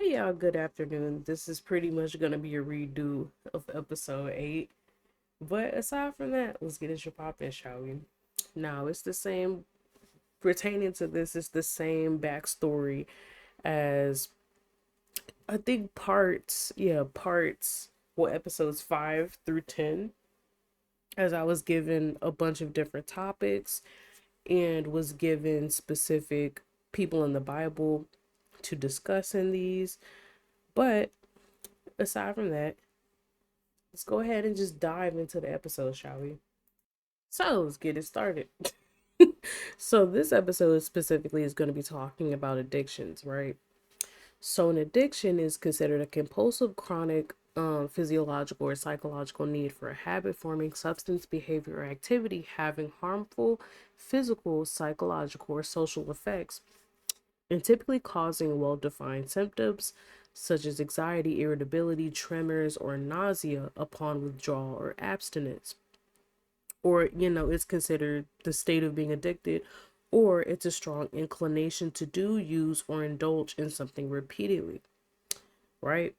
Hey y'all, good afternoon. This is pretty much gonna be a redo of episode 8. But aside from that, let's get into shapoppin, shall we? Now, it's the same, pertaining to this, it's the same backstory as I think well, episodes 5 through 10, as I was given a bunch of different topics and was given specific people in the Bible to discuss in these. But aside from that, let's go ahead and just dive into the episode, shall we? So let's get it started. So this episode specifically is going to be talking about addictions, right? So an addiction is considered a compulsive, chronic, physiological or psychological need for a habit-forming substance, behavior, or activity having harmful physical, psychological, or social effects, and typically causing well-defined symptoms such as anxiety, irritability, tremors, or nausea upon withdrawal or abstinence. Or, it's considered the state of being addicted, or it's a strong inclination to do, use, or indulge in something repeatedly, right?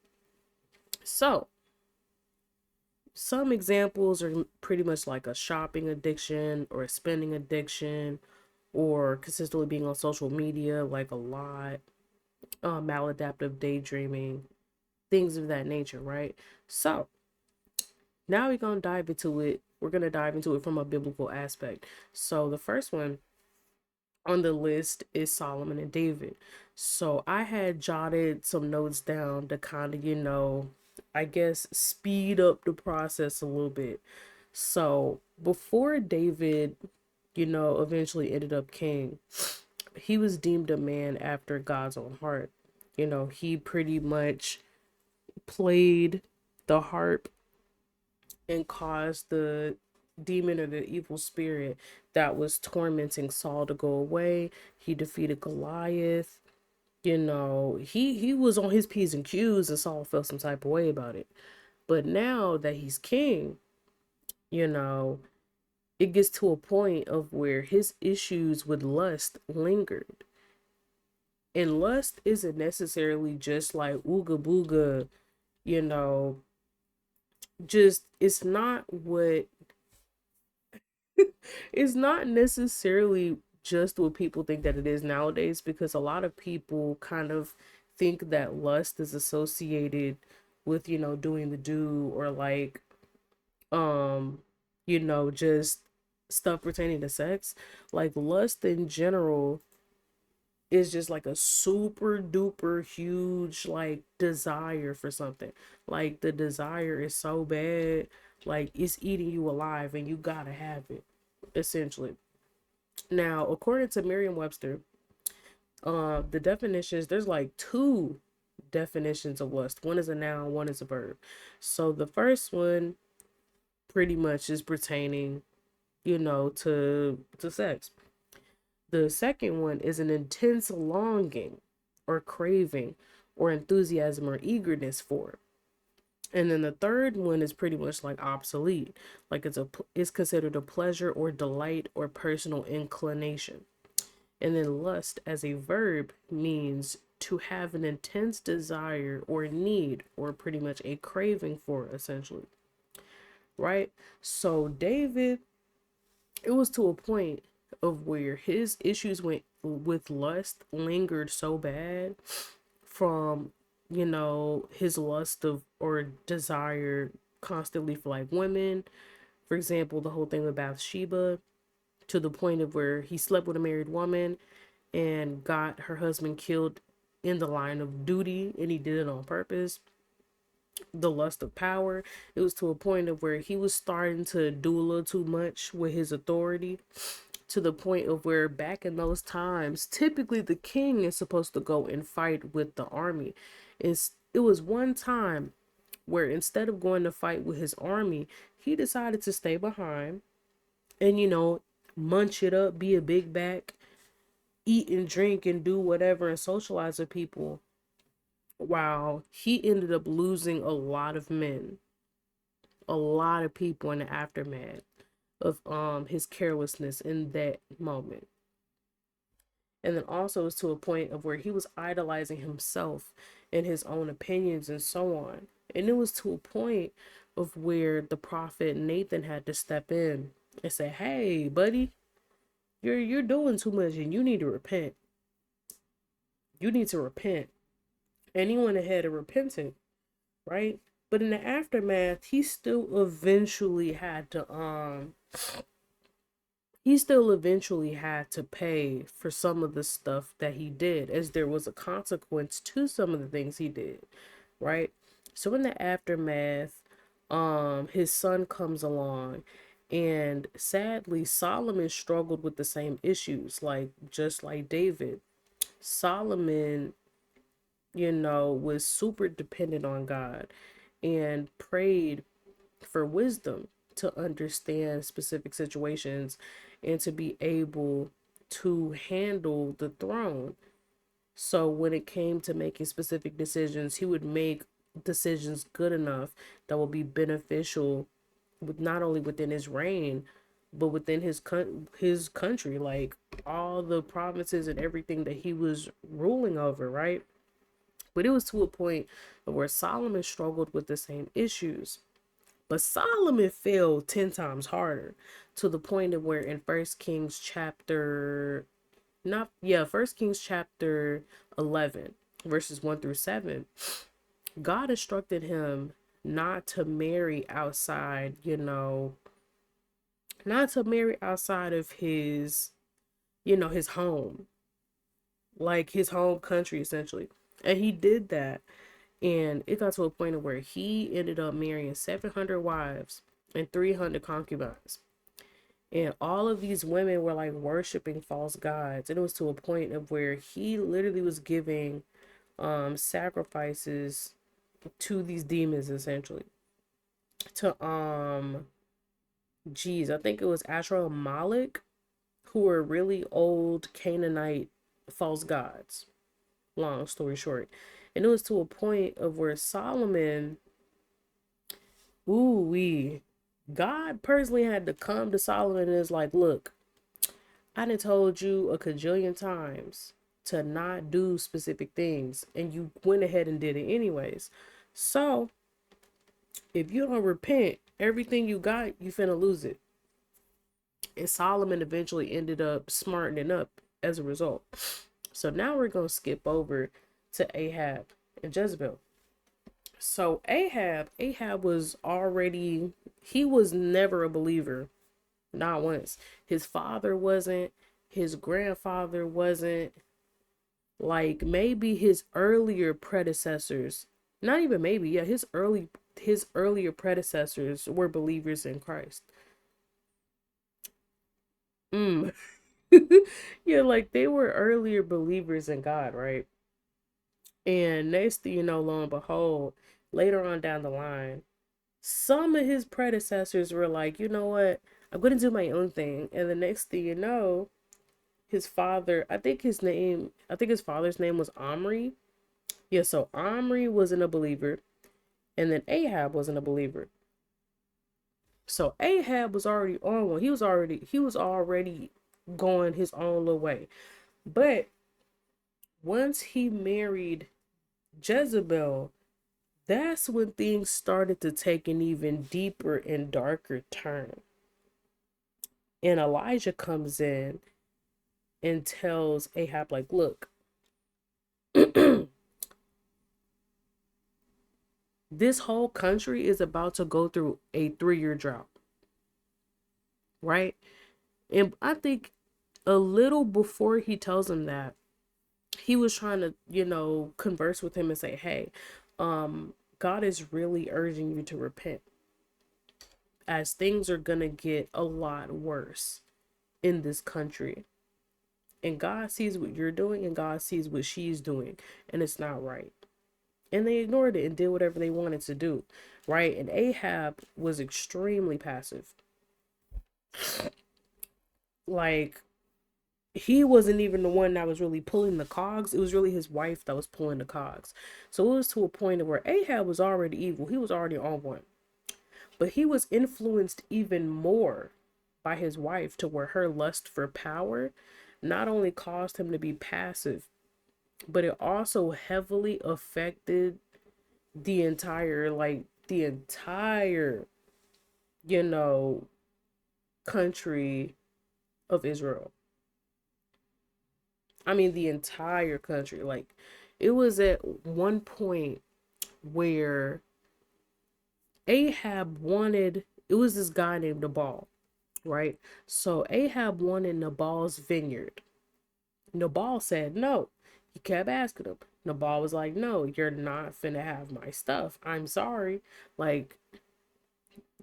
So, some examples are pretty much like a shopping addiction or a spending addiction, or consistently being on social media like a lot, maladaptive daydreaming, things of that nature, right? So, now we're going to dive into it. We're going to dive into it from a biblical aspect. So, the first one on the list is Solomon and David. So I had jotted some notes down to kind of, I guess speed up the process a little bit. So before David, eventually ended up king, he was deemed a man after God's own heart. He pretty much played the harp and caused the demon or the evil spirit that was tormenting Saul to go away. He defeated Goliath. He was on his P's and Q's, and Saul felt some type of way about it. But now that he's king, you know, it gets to a point of where his issues with lust lingered. And lust isn't necessarily just like ooga booga, you know, just it's not necessarily just what people think that it is nowadays, because a lot of people kind of think that lust is associated with, doing the do, or like, um, just stuff pertaining to sex. Like lust in general is just like a super duper huge like desire for something. Like the desire is so bad, like it's eating you alive and you gotta have it, essentially. Now, according to Merriam-Webster, the definitions, there's like two definitions of lust. One is a noun, one is a verb. So the first one pretty much is pertaining, to sex. The second one is an intense longing or craving or enthusiasm or eagerness for it. And then the third one is pretty much like obsolete, like it's considered a pleasure or delight or personal inclination. And then lust as a verb means to have an intense desire or need, or pretty much a craving for, essentially, right? So David, it was to a point of where his issues went with lust lingered so bad from, his lust of or desire constantly for like women. For example, the whole thing with Bathsheba, to the point of where he slept with a married woman and got her husband killed in the line of duty, and he did it on purpose. The lust of power, it was to a point of where he was starting to do a little too much with his authority, to the point of where back in those times typically the king is supposed to go and fight with the army. It was one time where instead of going to fight with his army, he decided to stay behind and, munch it up, be a big back, eat and drink and do whatever and socialize with people, while he ended up losing a lot of men, a lot of people in the aftermath of his carelessness in that moment. And then also it's to a point of where he was idolizing himself and his own opinions and so on. And it was to a point of where the prophet Nathan had to step in and say, "Hey, buddy, you're doing too much and you need to repent. You need to repent." And he went ahead and repented, right? But in the aftermath, he still eventually had to pay for some of the stuff that he did, as there was a consequence to some of the things he did, right? So in the aftermath, his son comes along, and sadly Solomon struggled with the same issues, like just like David. Solomon, was super dependent on God and prayed for wisdom to understand specific situations and to be able to handle the throne. So when it came to making specific decisions, he would make decisions good enough that will be beneficial with not only within his reign, but within his country, like all the provinces and everything that he was ruling over, right? But it was to a point where Solomon struggled with the same issues. But Solomon failed 10 times harder, to the point of where in First Kings chapter 11, verses 1 through 7, God instructed him not to marry outside, not to marry outside of his home, like his home country essentially. And he did that. And it got to a point of where he ended up marrying 700 wives and 300 concubines. And all of these women were like worshiping false gods. And it was to a point of where he literally was giving sacrifices to these demons essentially. To I think it was Asherah and Moloch, who were really old Canaanite false gods. Long story short. And it was to a point of where Solomon, God personally had to come to Solomon and is like, "Look, I done told you a cajillion times to not do specific things, and you went ahead and did it anyways. So if you don't repent, everything you got, you finna lose it." And Solomon eventually ended up smartening up as a result. So now we're gonna skip over to Ahab and Jezebel. So Ahab he was never a believer, not once. His father wasn't, his grandfather wasn't, like maybe his earlier predecessors, not even maybe, yeah, his earlier predecessors were believers in Christ. Yeah, like they were earlier believers in God, right? And next thing you know, lo and behold, later on down the line, some of his predecessors were like, "You know what? I'm going to do my own thing." And the next thing you know, his father, I think his father's name was Omri. Yeah, so Omri wasn't a believer, and then Ahab wasn't a believer. So Ahab was already on one. He was already going his own little way. But once he married Jezebel, that's when things started to take an even deeper and darker turn. And Elijah comes in and tells Ahab, like, "Look, this whole country is about to go through a 3-year drought," right? And I think a little before he tells him that, he was trying to, converse with him and say, "Hey, God is really urging you to repent, as things are gonna get a lot worse in this country. And God sees what you're doing and God sees what she's doing, and it's not right." And they ignored it and did whatever they wanted to do, right? And Ahab was extremely passive. Like, he wasn't even the one that was really pulling the cogs. It was really his wife that was pulling the cogs. So it was to a point of where Ahab was already evil. He was already on one. But he was influenced even more by his wife, to where her lust for power not only caused him to be passive, but it also heavily affected the entire, you know, country of Israel. I mean, the entire country. Like, it was at one point where Ahab wanted, it was this guy named Nabal, right? So Ahab wanted Nabal's vineyard. Nabal said no. He kept asking him. Nabal was like, no, you're not finna have my stuff. I'm sorry. Like,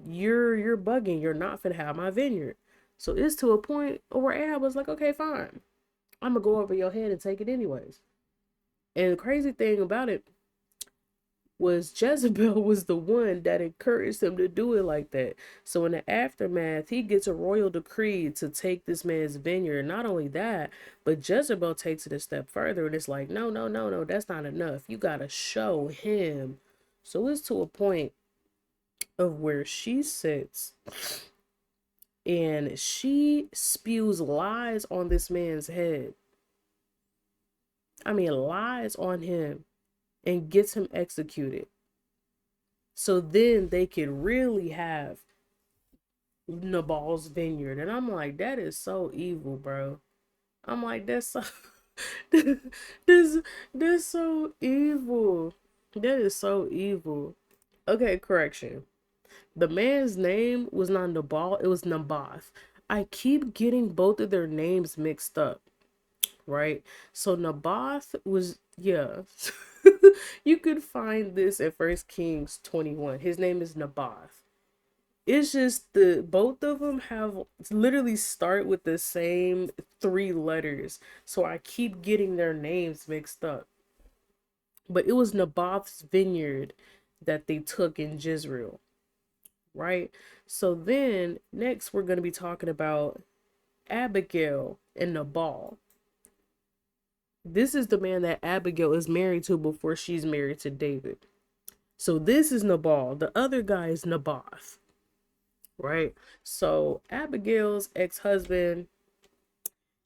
you're bugging. You're not finna have my vineyard. So it's to a point where Ahab was like, okay, fine. I'm gonna go over your head and take it anyways. And the crazy thing about it was Jezebel was the one that encouraged him to do it like that. So in the aftermath, he gets a royal decree to take this man's vineyard. Not only that, but Jezebel takes it a step further and it's like, no, no, no, no, that's not enough. You gotta show him. So it's to a point of where she sits and she spews lies on this man's head. I mean, lies on him and gets him executed. So then they could really have Nabal's vineyard. And I'm like, that is so evil, bro. I'm like, that's so this that's so evil. That is so evil. Okay, correction. The man's name was not Nabal, it was Naboth. I keep getting both of their names mixed up, right? So Naboth was, yeah. You could find this at First Kings 21. His name is Naboth. It's just the both of them have literally start with the same three letters. So I keep getting their names mixed up. But it was Naboth's vineyard that they took in Jezreel, right? So then next we're going to be talking about Abigail and Nabal. This is the man that Abigail is married to before she's married to David. So this is Nabal. The other guy is Naboth, right? So Abigail's ex-husband,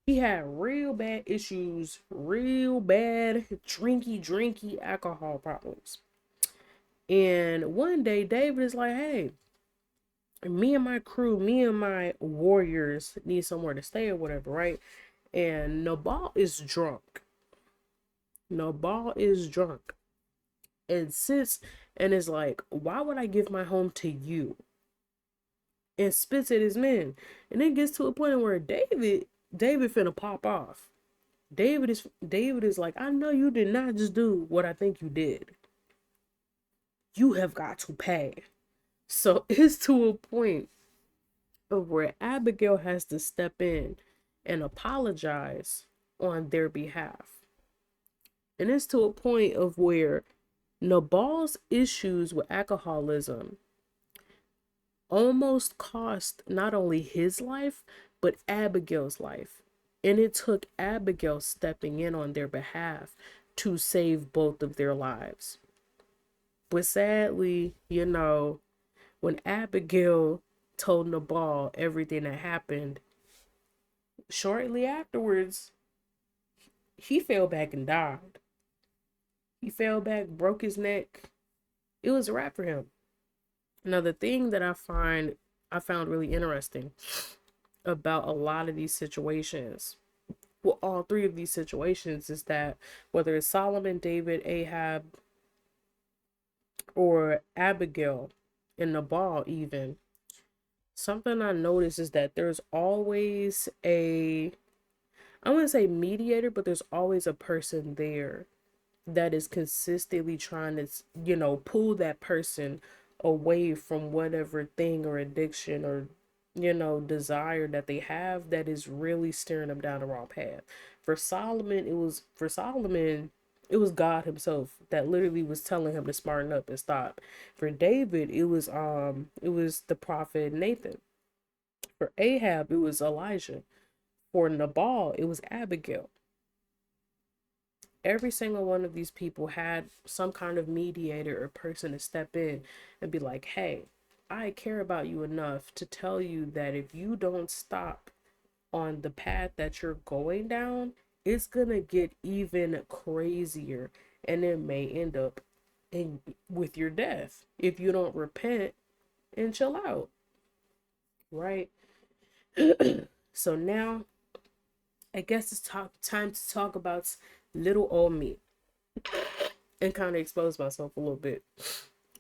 he had real bad issues, real bad drinky alcohol problems. And one day David is like, hey, me and my crew, me and my warriors need somewhere to stay or whatever, right? And Nabal is drunk. Nabal is drunk and sits and is like, why would I give my home to you? And spits at his men. And then gets to a point where David finna pop off. David is like, I know you did not just do what I think you did. You have got to pay. So it's to a point of where Abigail has to step in and apologize on their behalf. And it's to a point of where Nabal's issues with alcoholism almost cost not only his life, but Abigail's life. And it took Abigail stepping in on their behalf to save both of their lives. But sadly, when Abigail told Nabal everything that happened, shortly afterwards, he fell back and died. He fell back, broke his neck. It was a wrap for him. Now, the thing that I found really interesting about a lot of these situations, well, all three of these situations, is that whether it's Solomon, David, Ahab, or Abigail and Nabal even, something I noticed is that there's always I wouldn't say mediator, but there's always a person there that is consistently trying to, pull that person away from whatever thing or addiction or, desire that they have that is really steering them down the wrong path. For Solomon, it was God himself that literally was telling him to smarten up and stop. For David, it was the prophet Nathan. For Ahab, it was Elijah. For Nabal, it was Abigail. Every single one of these people had some kind of mediator or person to step in and be like, hey, I care about you enough to tell you that if you don't stop on the path that you're going down, it's gonna get even crazier, and it may end up with your death if you don't repent and chill out, right? So now I guess it's time to talk about little old me and kind of expose myself a little bit.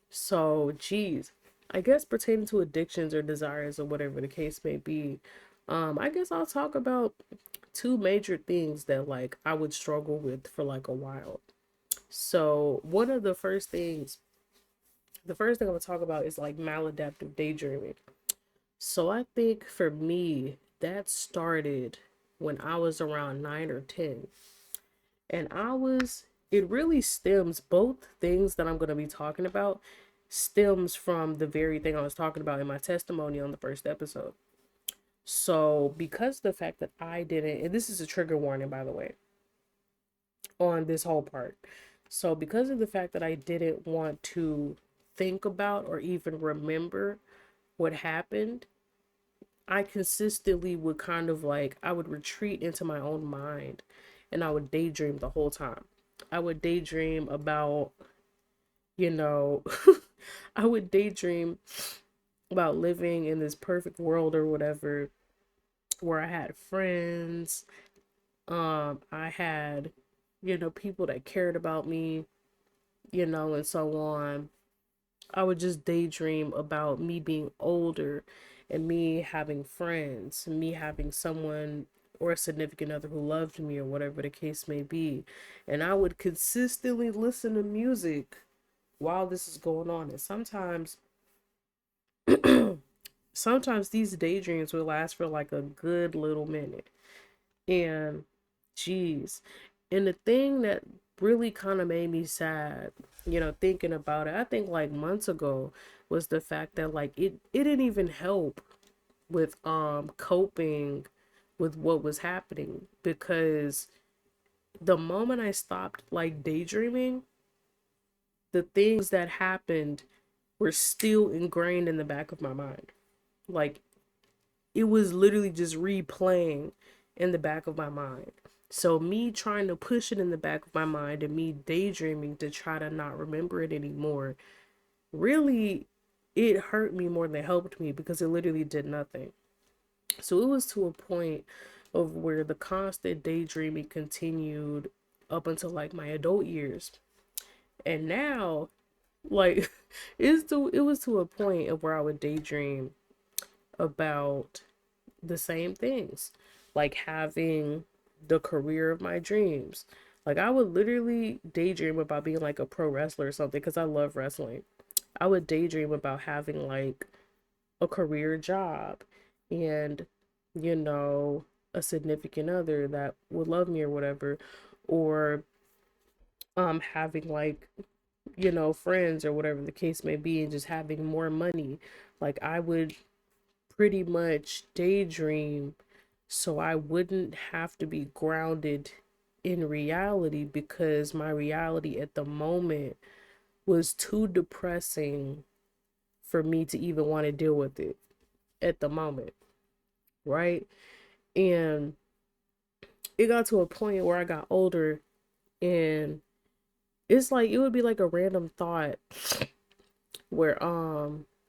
So, geez, I guess pertaining to addictions or desires or whatever the case may be, I guess I'll talk about two major things that like I would struggle with for like a while. So, one of the first thing I'm gonna talk about is like maladaptive daydreaming. So, I think for me, that started when I was around 9 or 10. And it really stems, both things that I'm going to be talking about stems from the very thing I was talking about in my testimony on the first episode. So, because of the fact that I didn't, and this is a trigger warning, by the way, on this whole part. So, because of the fact that I didn't want to think about or even remember what happened, I consistently would kind of like, I would retreat into my own mind and I would daydream the whole time. I would daydream about, you know, I would daydream about living in this perfect world or whatever, where I had friends, I had, people that cared about me, and so on. I would just daydream about me being older and me having friends, me having someone or a significant other who loved me or whatever the case may be. And I would consistently listen to music while this is going on. And sometimes these daydreams will last for like a good little minute. And geez. And the thing that really kind of made me sad, thinking about it, I think like months ago, was the fact that like it didn't even help with coping with what was happening, because the moment I stopped like daydreaming, the things that happened were still ingrained in the back of my mind. Like, it was literally just replaying in the back of my mind. So me trying to push it in the back of my mind and me daydreaming to try to not remember it anymore, really, it hurt me more than it helped me, because it literally did nothing. So it was to a point of where the constant daydreaming continued up until like my adult years. And now, like, it was to a point of where I would daydream about the same things, like having the career of my dreams. Like, I would literally daydream about being like a pro wrestler or something, because I love wrestling. I would daydream about having like a career job and, you know, a significant other that would love me or whatever, or having like, friends or whatever the case may be, and just having more money. Like, I would pretty much daydream so I wouldn't have to be grounded in reality, because my reality at the moment was too depressing for me to even want to deal with it at the moment, right? And it got to a point where I got older, and it's like it would be like a random thought where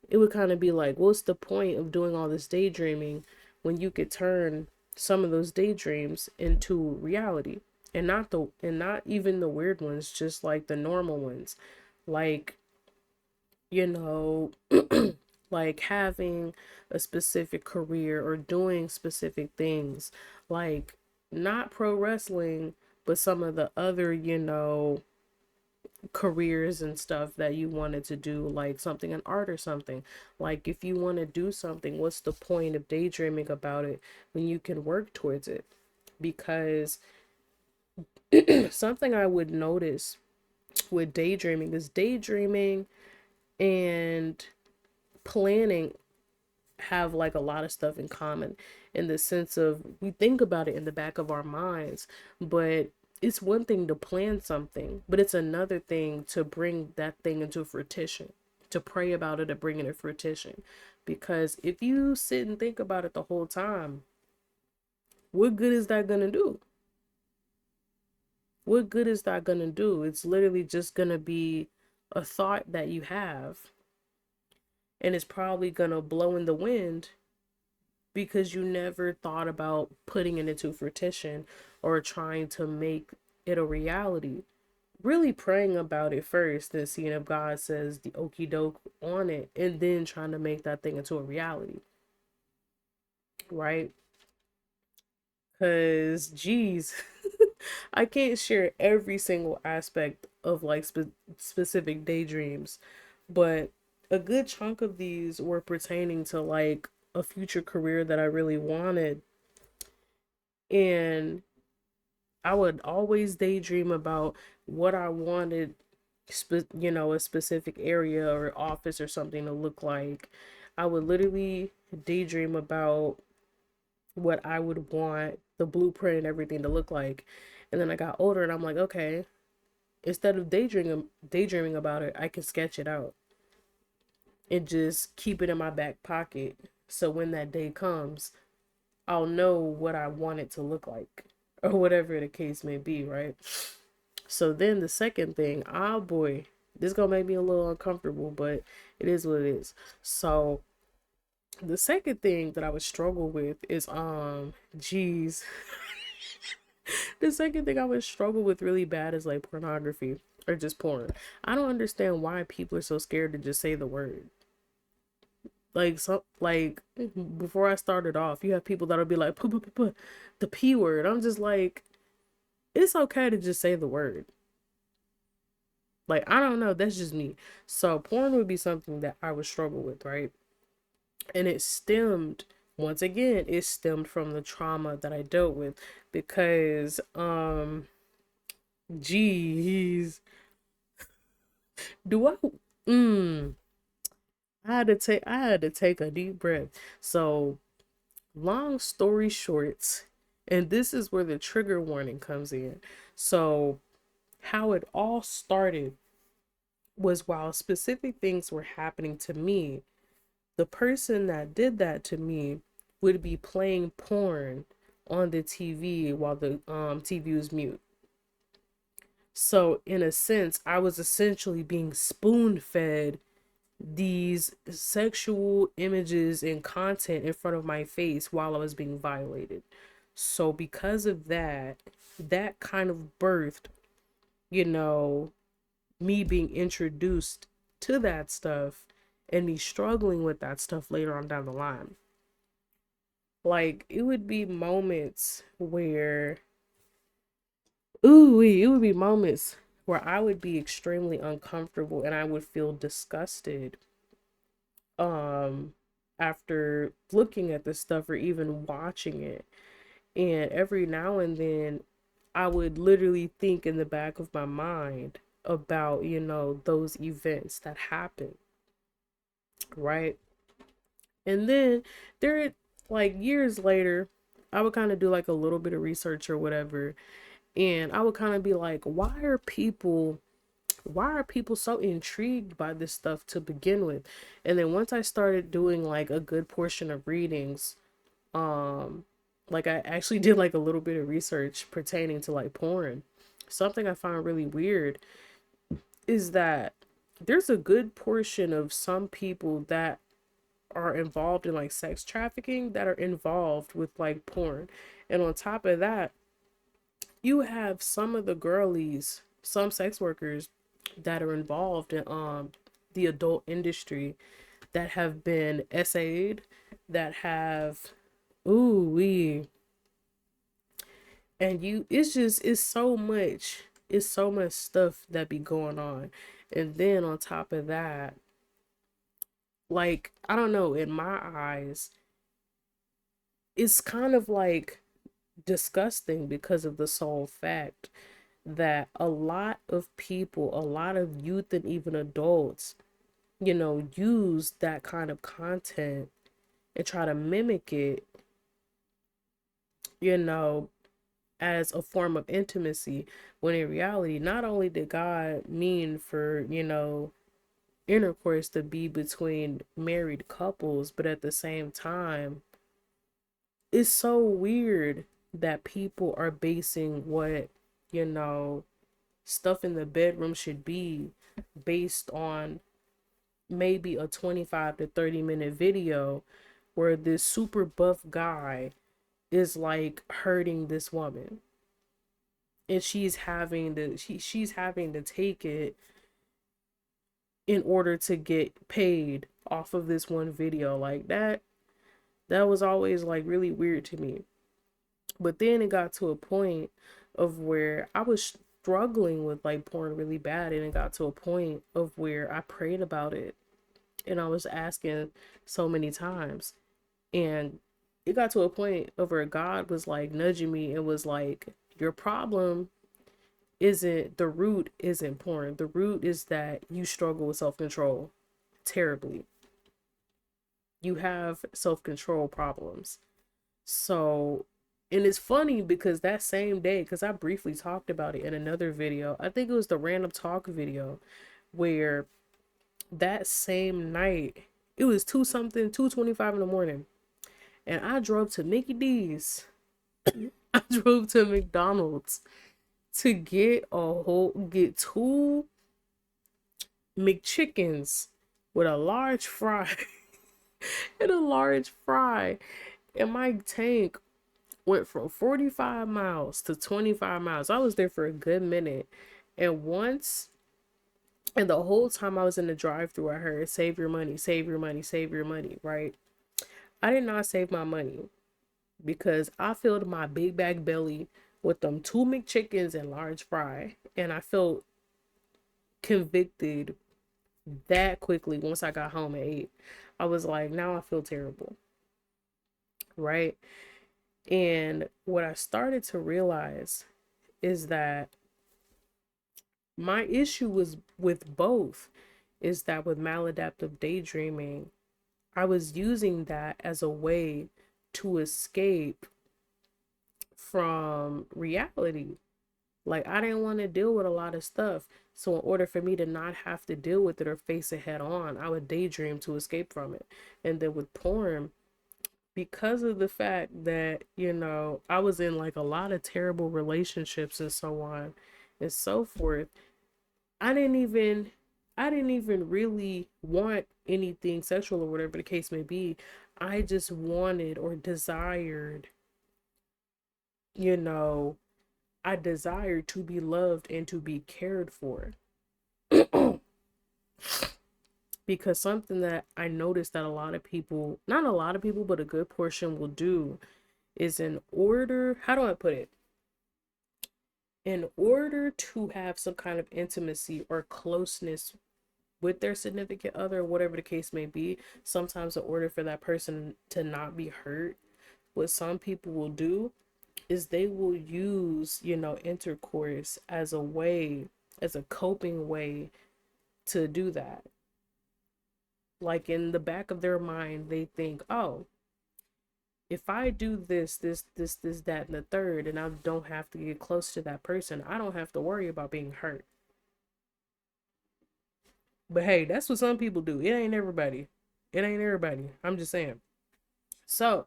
it would kind of be like, what's the point of doing all this daydreaming when you could turn some of those daydreams into reality? And not even the weird ones, just like the normal ones. Like, you know, like having a specific career or doing specific things, like not pro wrestling, but some of the other, careers and stuff that you wanted to do, like something in art or something. Like, if you want to do something, what's the point of daydreaming about it when you can work towards it? Because something I would notice with daydreaming is daydreaming and planning have like a lot of stuff in common, in the sense of we think about it in the back of our minds, but it's one thing to plan something, but it's another thing to bring that thing into fruition, to pray about it and bring it to fruition. Because if you sit and think about it the whole time, what good is that gonna do? What good is that gonna do? It's literally just gonna be a thought that you have, and it's probably gonna blow in the wind because you never thought about putting it into fruition or trying to make it a reality. Really praying about it first and seeing if God says the okie doke on it, and then trying to make that thing into a reality, right? Because, geez, I can't share every single aspect of like specific daydreams, but a good chunk of these were pertaining to like a future career that I really wanted. And I would always daydream about what I wanted, a specific area or office or something to look like. I would literally daydream about what I would want the blueprint and everything to look like. And then I got older and I'm like, okay, instead of daydreaming about it, I can sketch it out and just keep it in my back pocket. So when that day comes, I'll know what I want it to look like or whatever the case may be, right? So then the second thing, oh boy, this gonna make me a little uncomfortable, but it is what it is. So the second thing that I would struggle with is geez. The second thing I would struggle with really bad is like pornography or just porn. I don't understand why people are so scared to just say the word. Like before I started off, you have people that'll be like the P word. I'm just like, it's okay to just say the word. Like, I don't know, that's just me. So porn would be something that I would struggle with, right? And once again, it stemmed from the trauma that I dealt with because geez, do I mm I had to take a deep breath. So, long story short, and this is where the trigger warning comes in. So, how it all started was while specific things were happening to me, the person that did that to me would be playing porn on the TV while the TV was mute. So in a sense, I was essentially being spoon fed these sexual images and content in front of my face while I was being violated. So because of that, that kind of birthed, you know, me being introduced to that stuff and me struggling with that stuff later on down the line. Like, it would be moments where, it would be moments where I would be extremely uncomfortable and I would feel disgusted um after looking at this stuff or even watching it. And every now and then I would literally think in the back of my mind about, those events that happened, right? And then there, like years later, I would kind of do like a little bit of research or whatever, and I would kind of be like, why are people so intrigued by this stuff to begin with? And then once I started doing like a good portion of readings, um, like I actually did like a little bit of research pertaining to like porn. Something I found really weird is that there's a good portion of some people that are involved in like sex trafficking that are involved with like porn. And on top of that, you have some of the girlies, some sex workers that are involved in the adult industry that have been essayed, that have ooh we and you it's so much stuff that be going on. And then on top of that, like, I don't know, in my eyes, it's kind of like disgusting because of the sole fact that a lot of people, a lot of youth and even adults, use that kind of content and try to mimic it, you know, as a form of intimacy, when in reality, not only did God mean for, intercourse to be between married couples, but at the same time, it's so weird that people are basing what you know, stuff in the bedroom should be based on maybe a 25 to 30-minute video where this super buff guy is like hurting this woman, and she's having to take it in order to get paid off of this one video. Like that was always like really weird to me. But then it got to a point of where I was struggling with like porn really bad, and it got to a point of where I prayed about it, and I was asking so many times, and it got to a point of where God was like nudging me and was like, your problem isn't, the root isn't porn. The root is that you struggle with self-control terribly. You have self-control problems. So, and it's funny because that same day, because I briefly talked about it in another video, I think it was the random talk video, where that same night, it was 2:25 in the morning, and I drove to Mickey D's. I drove to McDonald's to get two McChickens with a large fry and a large fry. And my tank went from 45 miles to 25 miles. I was there for a good minute. And the whole time I was in the drive-thru, I heard, save your money, save your money, save your money, right? I did not save my money because I filled my big bag belly with them two McChickens and large fry. And I felt convicted that quickly once I got home and ate. I was like, now I feel terrible, right? And what I started to realize is that my issue was with both, is that with maladaptive daydreaming, I was using that as a way to escape from reality. Like, I didn't want to deal with a lot of stuff. So in order for me to not have to deal with it or face it head on, I would daydream to escape from it. And then with porn, because of the fact that, I was in like a lot of terrible relationships and so on and so forth, I didn't even really want anything sexual or whatever the case may be. I just wanted or desired, I desired to be loved and to be cared for. Because something that I noticed that a lot of people, not a lot of people, but a good portion will do, is how do I put it? In order to have some kind of intimacy or closeness with their significant other, whatever the case may be, sometimes in order for that person to not be hurt, what some people will do is they will use, intercourse as a coping way to do that. Like, in the back of their mind, they think, oh, if I do this, that, and the third, and I don't have to get close to that person, I don't have to worry about being hurt. But hey, that's what some people do. It ain't everybody. I'm just saying. So,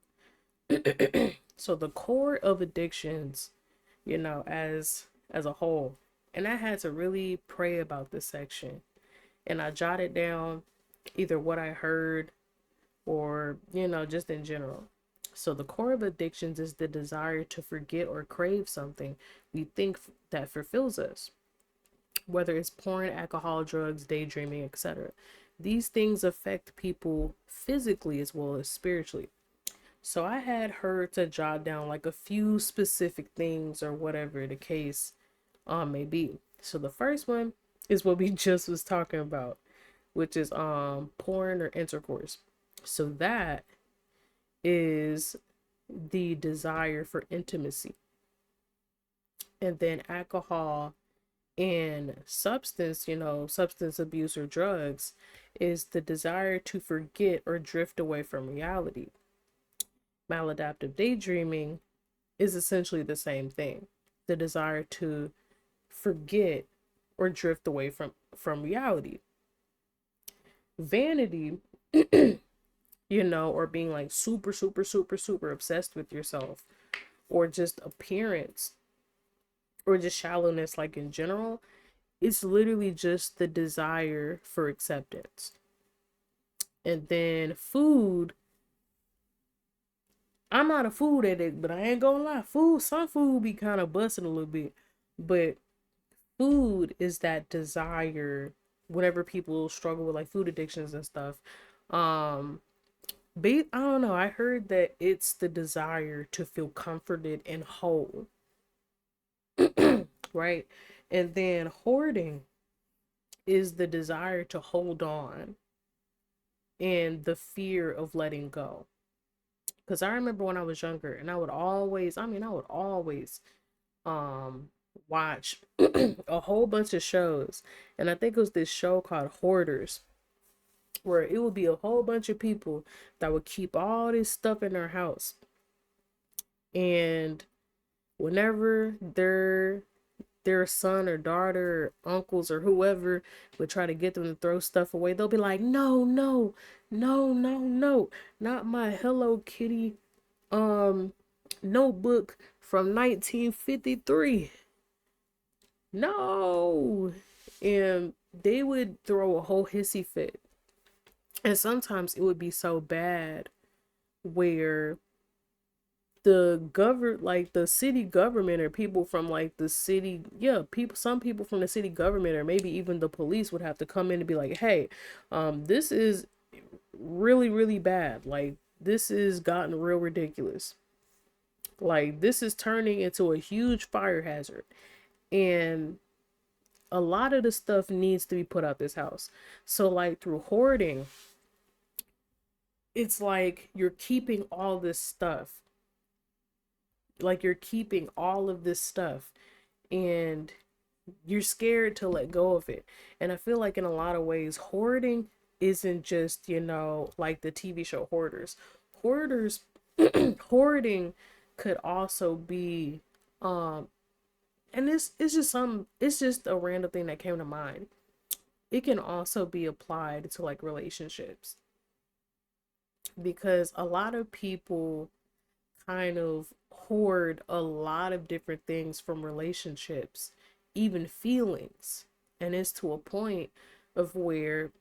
so the core of addictions, as a whole, and I had to really pray about this section, and I jotted down either what I heard or, just in general. So the core of addictions is the desire to forget or crave something we think that fulfills us, whether it's porn, alcohol, drugs, daydreaming, etc. These things affect people physically as well as spiritually. So I had her to jot down like a few specific things or whatever the case may be. So the first one is what we just was talking about, which is porn or intercourse. So that is the desire for intimacy. And then alcohol and substance abuse or drugs is the desire to forget or drift away from reality. Maladaptive daydreaming is essentially the same thing, the desire to forget or drift away from reality. Vanity, or being like super, super, super, super obsessed with yourself, or just appearance, or just shallowness, like in general. It's literally just the desire for acceptance. And then food, I'm not a food addict, but I ain't gonna lie, some food be kind of busting a little bit. But food is that desire whenever people struggle with like food addictions and stuff. Um, I don't know, I heard that it's the desire to feel comforted and whole, right? And then hoarding is the desire to hold on and the fear of letting go. Because I remember when I was younger, and I would always um watch a whole bunch of shows. And I think it was this show called Hoarders, where it would be a whole bunch of people that would keep all this stuff in their house. And whenever their son or daughter or uncles or whoever would try to get them to throw stuff away, they'll be like, no, no, no, no, no, not my Hello Kitty notebook from 1953. No. And they would throw a whole hissy fit. And sometimes it would be so bad where the city government or people from like the city, some people from the city government or maybe even the police would have to come in and be like, hey, this is really, really bad. Like, this has gotten real ridiculous. Like, this is turning into a huge fire hazard. And a lot of the stuff needs to be put out this house. So like through hoarding, it's like you're keeping all this stuff. Like you're keeping all of this stuff and you're scared to let go of it. And I feel like in a lot of ways, hoarding isn't just, like the TV show Hoarders. Hoarders, hoarding could also be, and it's just a random thing that came to mind. It can also be applied to like relationships, because a lot of people kind of hoard a lot of different things from relationships, even feelings. And it's to a point of where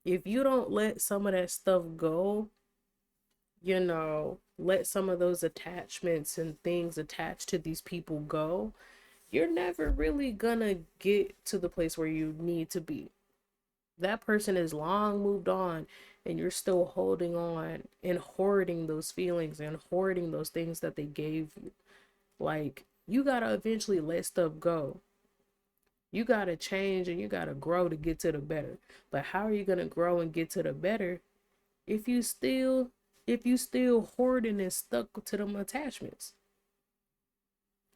if you don't let some of that stuff go, let some of those attachments and things attached to these people go, you're never really gonna get to the place where you need to be. That person is long moved on and you're still holding on and hoarding those feelings and hoarding those things that they gave you. Like, you gotta eventually let stuff go. You gotta change and you gotta grow to get to the better. But how are you gonna grow and get to the better if you still hoarding and stuck to them attachments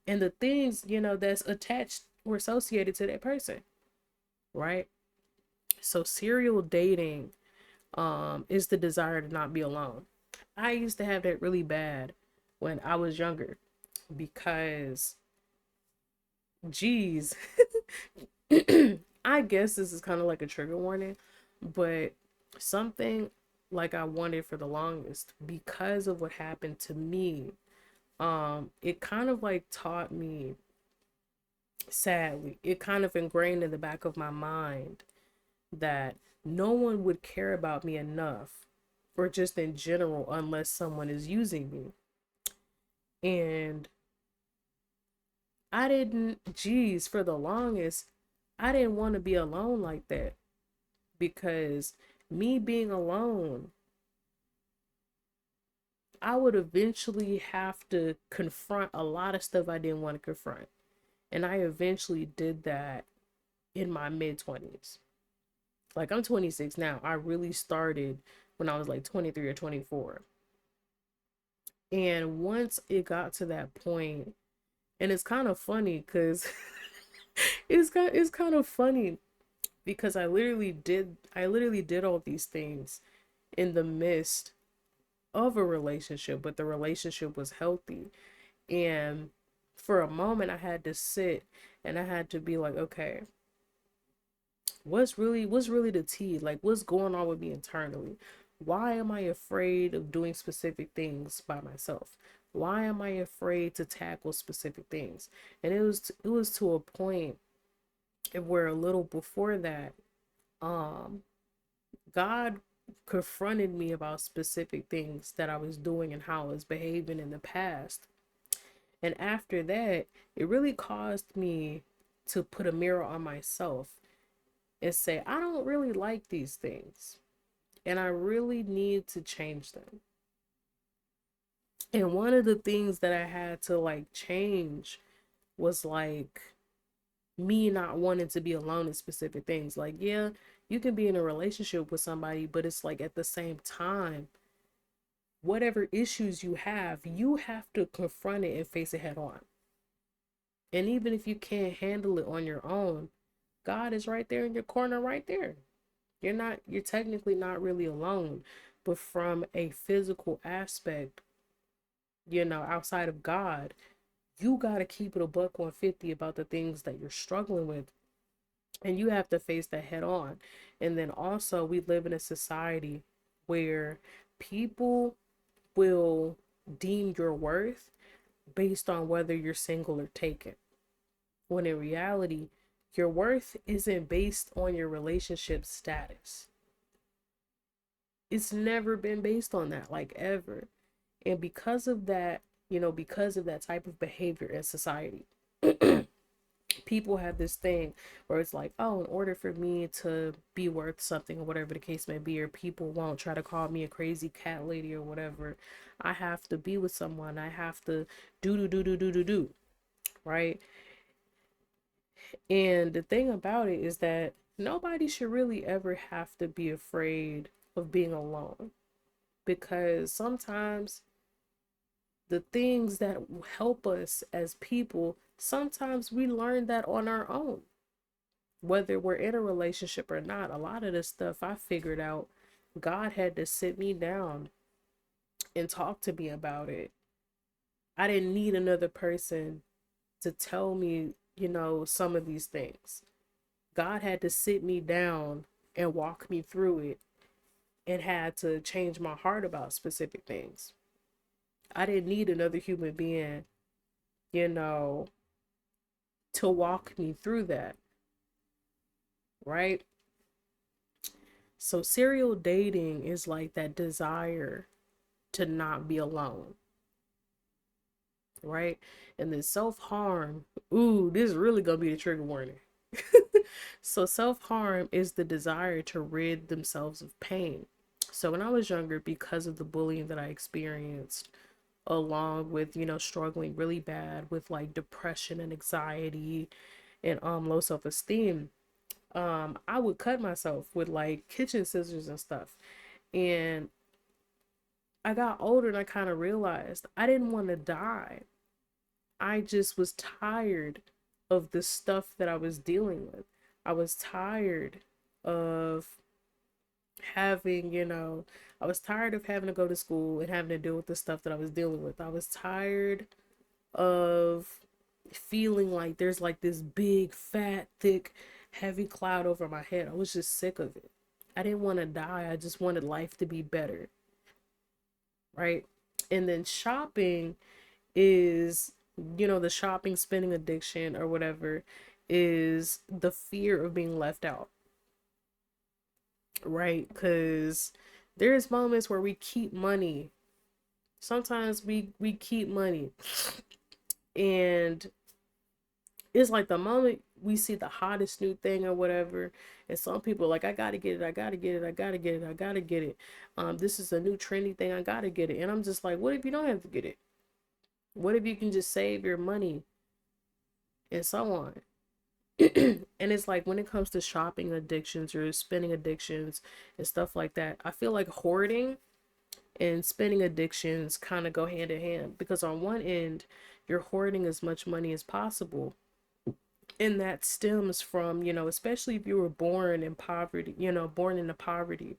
and the things that's attached or associated to that person, right? So serial dating is the desire to not be alone. I used to have that really bad when I was younger because, geez, I guess this is kind of like a trigger warning, but something like I wanted for the longest because of what happened to me, it kind of like taught me, sadly, it kind of ingrained in the back of my mind that no one would care about me enough, or just in general, unless someone is using me. And for the longest, I didn't want to be alone like that, because me being alone, I would eventually have to confront a lot of stuff I didn't want to confront. And I eventually did that in my mid-20s. Like, I'm 26 now. I really started when I was like 23 or 24. And once it got to that point, and it's kind of funny because it's kind of funny because I literally did all these things in the midst of a relationship, but the relationship was healthy. And for a moment I had to sit and I had to be like, okay, what's really the tea? Like, what's going on with me internally? Why am I afraid of doing specific things by myself? Why am I afraid to tackle specific things? And it was to a point where a little before that, um, God confronted me about specific things that I was doing and how I was behaving in the past. And after that, it really caused me to put a mirror on myself and say, I don't really like these things. And I really need to change them. And one of the things that I had to like change was like me not wanting to be alone in specific things. Like, yeah, you can be in a relationship with somebody, but it's like at the same time, whatever issues you have to confront it and face it head on. And even if you can't handle it on your own, God is right there in your corner, right there. You're technically not really alone, but from a physical aspect, outside of God, you got to keep it a buck 150 about the things that you're struggling with. And you have to face that head on. And then also, we live in a society where people will deem your worth based on whether you're single or taken. When in reality, your worth isn't based on your relationship status. It's never been based on that, like ever. And because of that, because of that type of behavior in society, people have this thing where it's like, oh, in order for me to be worth something or whatever the case may be, or people won't try to call me a crazy cat lady or whatever, I have to be with someone. I have to do, right? And the thing about it is that nobody should really ever have to be afraid of being alone, because sometimes the things that help us as people, sometimes we learn that on our own. Whether we're in a relationship or not, a lot of the stuff I figured out, God had to sit me down and talk to me about it. I didn't need another person to tell me, some of these things. God had to sit me down and walk me through it, and had to change my heart about specific things. I didn't need another human being, you know, to walk me through that, right? So serial dating is like that desire to not be alone, right? And then self-harm, ooh, this is really gonna be the trigger warning. So self-harm is the desire to rid themselves of pain. So when I was younger, because of the bullying that I experienced, along with, struggling really bad with like depression and anxiety and low self-esteem, I would cut myself with like kitchen scissors and stuff. And I got older and I kind of realized I didn't want to die. I just was tired of the stuff that I was dealing with. I was tired of having, I was tired of having to go to school and having to deal with the stuff that I was dealing with. I was tired of feeling like there's like this big, fat, thick, heavy cloud over my head. I was just sick of it. I didn't want to die. I just wanted life to be better. Right. And then shopping is, the shopping spending addiction or whatever, is the fear of being left out. Right. Because there's moments where we keep money. Sometimes we keep money. And it's like the moment we see the hottest new thing or whatever, and some people are like, I gotta get it, I gotta get it, I gotta get it, I gotta get it. This is a new trendy thing, I gotta get it. And I'm just like, what if you don't have to get it? What if you can just save your money and so on? And it's like when it comes to shopping addictions or spending addictions and stuff like that, I feel like hoarding and spending addictions kind of go hand in hand, because on one end, you're hoarding as much money as possible. And that stems from, especially if you were born in poverty, born into poverty,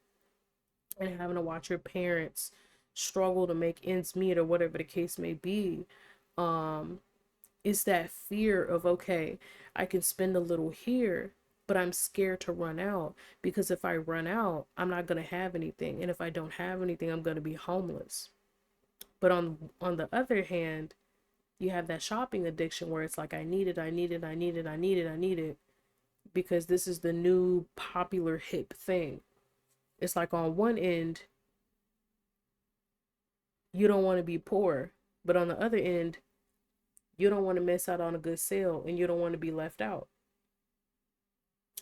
and having to watch your parents struggle to make ends meet or whatever the case may be. It's that fear of, okay, I can spend a little here, but I'm scared to run out, because if I run out, I'm not going to have anything. And if I don't have anything, I'm going to be homeless. But on the other hand, you have that shopping addiction where it's like, I need it, I need it, I need it, I need it, I need it, because this is the new popular hip thing. It's like on one end, you don't want to be poor, but on the other end, you don't want to miss out on a good sale and you don't want to be left out,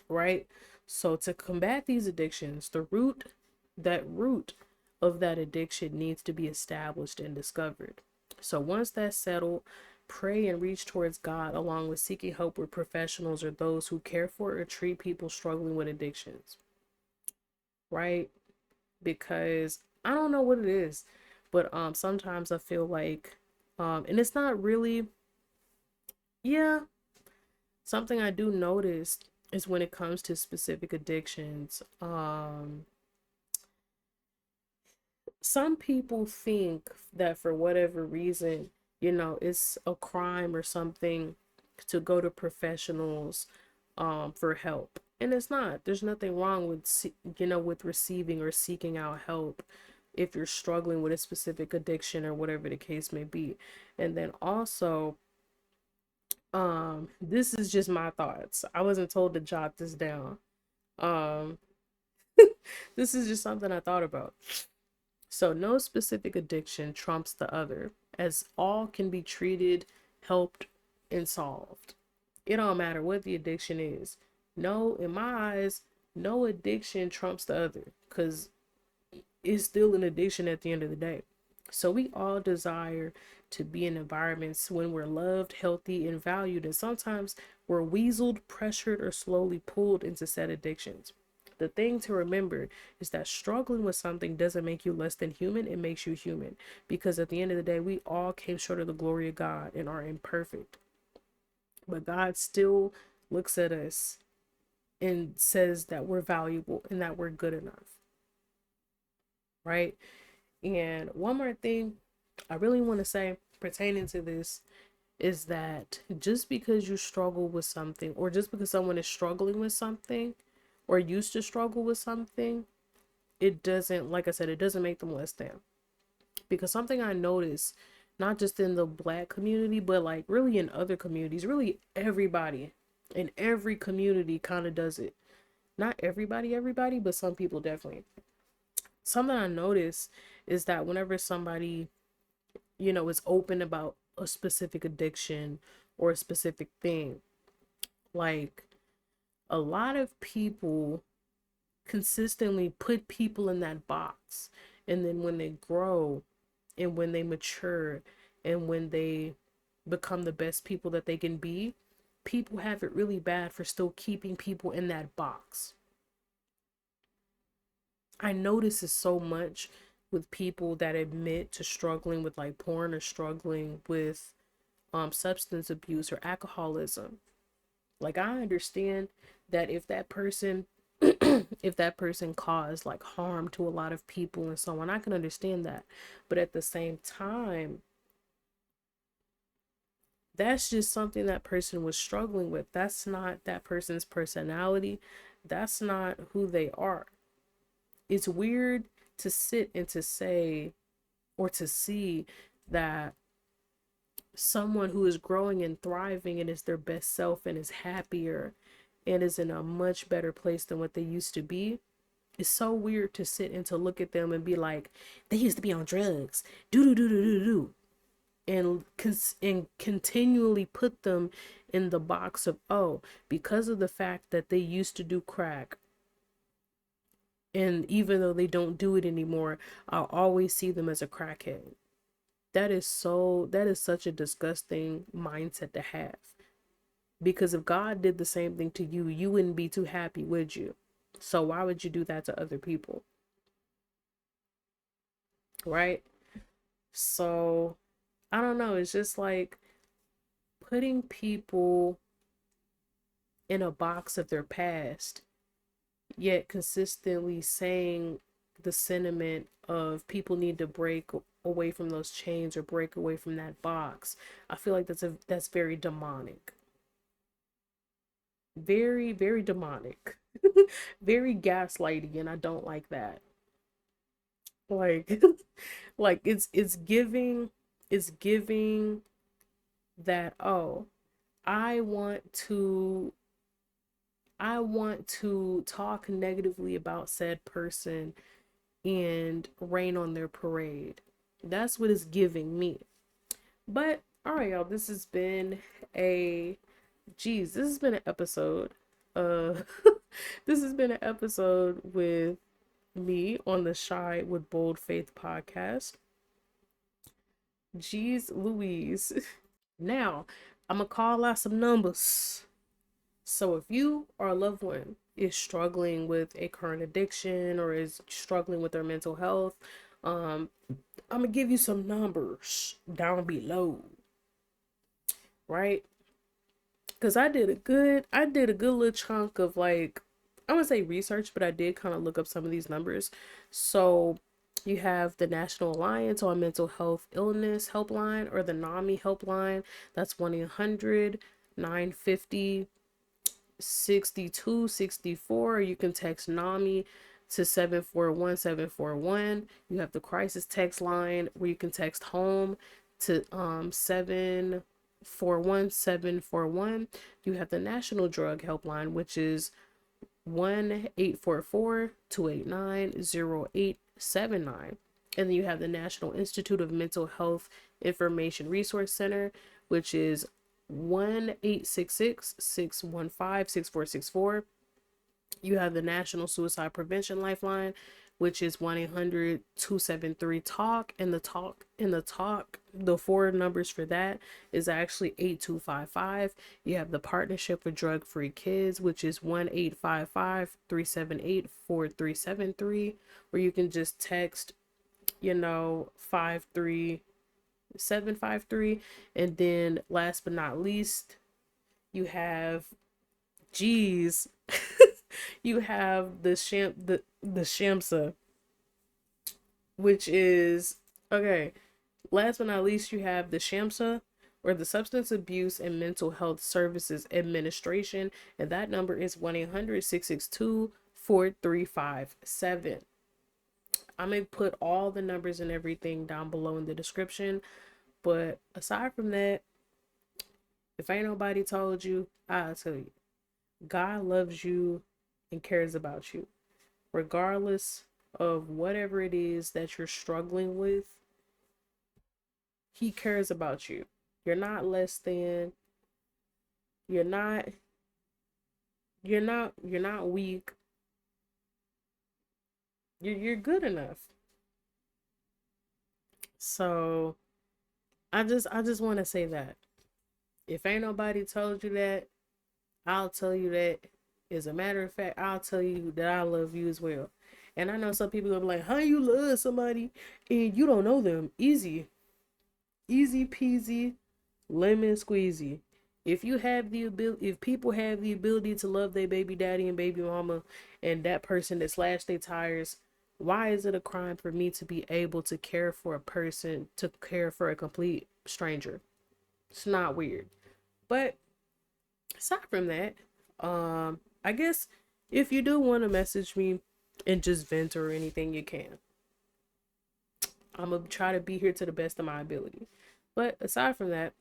right? So to combat these addictions, that root of that addiction needs to be established and discovered. So once that's settled, pray and reach towards God along with seeking help with professionals or those who care for or treat people struggling with addictions, right? Because I don't know what it is, but sometimes I feel like and it's not really, yeah, something I do notice is when it comes to specific addictions, some people think that for whatever reason, it's a crime or something to go to professionals for help. And it's not. There's nothing wrong with, with receiving or seeking out help if you're struggling with a specific addiction or whatever the case may be. And then also, this is just my thoughts. I wasn't told to jot this down. Um, this is just something I thought about. So no specific addiction trumps the other, as all can be treated, helped, and solved. It don't matter what the addiction is. No, in my eyes, no addiction trumps the other, because it's still an addiction at the end of the day. So we all desire to be in environments when we're loved, healthy, and valued, and sometimes we're weaseled, pressured, or slowly pulled into said addictions. The thing to remember is that struggling with something doesn't make you less than human, it makes you human. Because at the end of the day, we all came short of the glory of God and are imperfect. But God still looks at us and says that we're valuable and that we're good enough. Right? And one more thing I really want to say pertaining to this is that just because you struggle with something, or just because someone is struggling with something or used to struggle with something, it doesn't, like I said, it doesn't make them less than. Because something I noticed, not just in the Black community, but like really in other communities, really everybody in every community kind of does it. Not everybody, but some people definitely. Something I noticed is that whenever somebody, is open about a specific addiction or a specific thing, like a lot of people consistently put people in that box. And then when they grow and when they mature and when they become the best people that they can be, people have it really bad for still keeping people in that box. I notice it so much with people that admit to struggling with like porn or struggling with substance abuse or alcoholism. Like I understand that if that person if that person caused like harm to a lot of people and so on, I can understand that. But at the same time, that's just something that person was struggling with. That's not that person's personality. That's not who they are. It's weird to sit and to say or to see that someone who is growing and thriving and is their best self and is happier and is in a much better place than what they used to be. It's so weird to sit and to look at them and be like, they used to be on drugs, do, and continually put them in the box of, oh, because of the fact that they used to do crack, and even though they don't do it anymore, I'll always see them as a crackhead. That is such a disgusting mindset to have. Because if God did the same thing to you, you wouldn't be too happy, would you? So why would you do that to other people? Right? So I don't know. It's just like putting people in a box of their past, yet consistently saying the sentiment of people need to break away from those chains or break away from that box. I feel like that's very demonic. Very, very demonic. Very gaslighty, and I don't like that. Like like it's giving that, oh, I want to I want to talk negatively about said person and rain on their parade. That's what it's giving me. But all right, y'all, this has been a this has been an episode. Uh this has been an episode with me on the Shy with Bold Faith podcast. Jeez Louise. Now, I'm gonna call out some numbers. So if you or a loved one is struggling with a current addiction or is struggling with their mental health, I'm gonna give you some numbers down below, right? Because I did a good little chunk of, like, I wouldn't say research, but I did kind of look up some of these numbers. So you have the National Alliance on Mental Health Illness Helpline, or the NAMI helpline. That's 1-800-950-6264. Or you can text NAMI to 741-741. You have the crisis text line where you can text home to 741-741. You have the National Drug Helpline, which is 1-844-289-0879. And then you have the National Institute of Mental Health Information Resource Center, which is 1-866-615-6464. You have the National Suicide Prevention Lifeline, which is 1-800-273-TALK. And the four numbers for that is actually 8255. You have the Partnership for Drug Free Kids, which is 1-855-378-4373, where you can just text, 53753. And then last but not least, you have, geez, you have the SAMHSA, which is, okay, last but not least, you have the SAMHSA, or the Substance Abuse and Mental Health Services Administration, and that number is 1-800-662-4357. I'm gonna put all the numbers and everything down below in the description. But aside from that, if ain't nobody told you, I'll tell you. God loves you and cares about you, regardless of whatever it is that you're struggling with. He cares about you. You're not less than. You're not. You're not weak. You're good enough. So I just want to say that. If ain't nobody told you that, I'll tell you that. As a matter of fact, I'll tell you that I love you as well. And I know some people are like, how you love somebody and you don't know them? Easy. Easy peasy, lemon squeezy. If people have the ability to love their baby daddy and baby mama and that person that slashed their tires, why is it a crime for me to be able to care for a person, to care for a complete stranger? It's not weird. But aside from that, I guess if you do want to message me and just vent or anything, you can. I'm gonna try to be here to the best of my ability. But aside from that,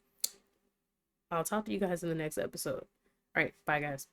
I'll talk to you guys in the next episode. All right, bye guys.